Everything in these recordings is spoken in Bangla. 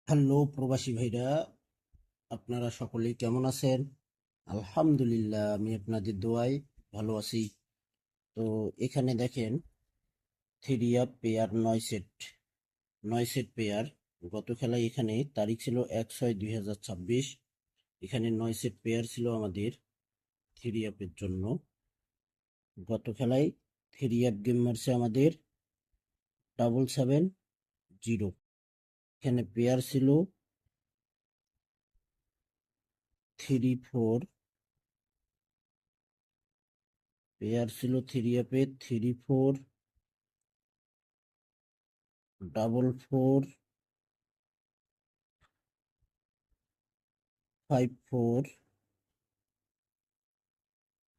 হ্যালো প্রবাসী ভাইরা, আপনারা সকলেই কেমন আছেন? আলহামদুলিল্লাহ, আমি আপনাদের দোয়ায় ভালো আছি। তো এখানে দেখেন, three up pair 9 set, 9 set pair. গত খেলায় এখানে তারিখ ছিল 1/6/2026। এখানে 9 সেট পেয়ার ছিল আমাদের থ্রি আপের জন্য। গত খেলায় থ্রি আপ গেম মারছে আমাদের 770। এখানে পেয়ার ছিল 3-4, পেয়ার ছিল থ্রি আপে 3-4, 4-4, 5-4,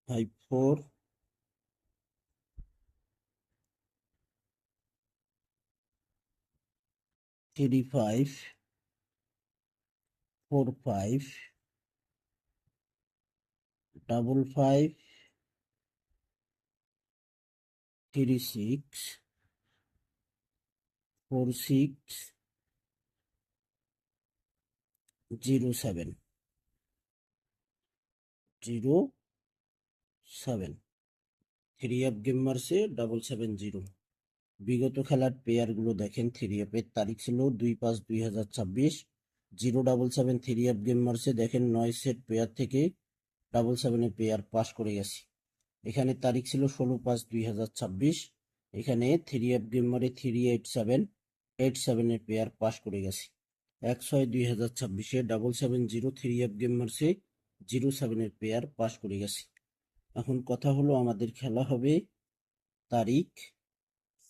5-4, 3-5, 4-5, 5-5, 3-6, 4-6, 0-7, 0-7। থ্রি আপ গেম মারছে 770। বিগত খেলার পেয়ারগুলো দেখেন, থ্রি আপের তারিখ ছিল 2/5/2026। 0-7 থ্রি আপ গেম মারছে, দেখেন 9 সেট পেয়ার থেকে 770 পেয়ার পাস করে গেছে। এখানে তারিখ ছিল 16/5/2026। এখানে থ্রি আপ গেম মারে 3-8-7 পেয়ার পাস করে গেছে। 1/6/2026-এ 770 থ্রি আপ গেম মারছে, 0-7 পেয়ার পাস করে গেছে। এখন কথা হলো, আমাদের খেলা হবে তারিখ।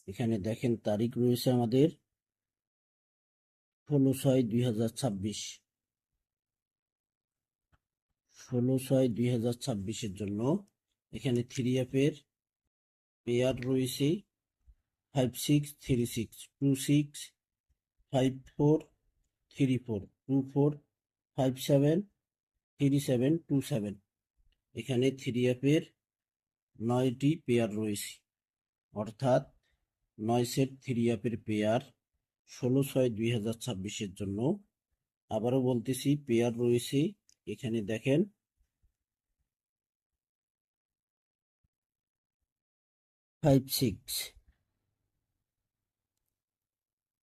এখানে দেখেন তারিখ রয়েছে আমাদের 16/6/2026। 16/6/2026-এর জন্য এখানে থ্রি আপের পেয়ার রয়েছে 5-6-3-6, 2-6, 5-4, 3-4, 2-4, 5-7, 3-7, 2-7। এখানে থ্রি আপের 9টি পেয়ার রয়েছে, অর্থাৎ 9 সেট থ্রি আপের পেয়ার 16/6/2026-এর জন্য। আবারও বলতেছি, পেয়ার রয়েছে এখানে দেখেন 5-6,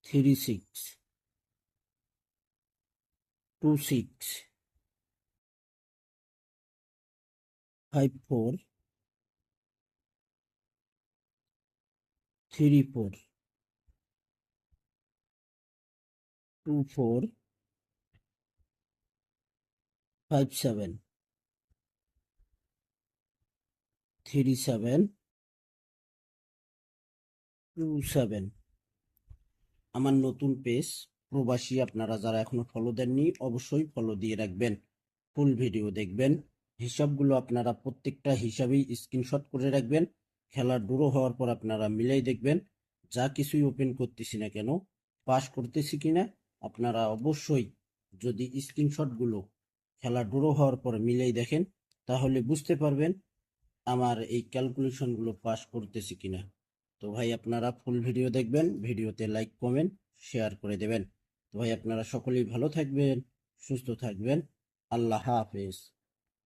3-6, 2-6, 5-4, 3-4, 2-4, 5-7, 3-7, 2-7। আমার নতুন পেজ প্রবাসী, আপনারা যারা এখনো ফলো দেননি অবশ্যই ফলো দিয়ে রাখবেন, ফুল ভিডিও দেখবেন। হিসাবগুলো আপনারা প্রত্যেকটা হিসাবেই স্ক্রিনশট করে রাখবেন। খেলা ড্র হওয়ার পর আপনারা মিলাই দেখবেন, যা কিছুই ওপেন করতেছি না কেন পাস করতেছি কিনা। আপনারা অবশ্যই যদি স্ক্রিনশটগুলো খেলা ড্র হওয়ার পর মিলাই দেখেন, তাহলে বুঝতে পারবেন আমার এই ক্যালকুলেশনগুলো পাস করতেছি কিনা। তো ভাই, আপনারা ফুল ভিডিও দেখবেন, ভিডিওতে লাইক কমেন্ট শেয়ার করে দেবেন। তো ভাই, আপনারা সকলেই ভালো থাকবেন, সুস্থ থাকবেন। আল্লাহ হাফেজ।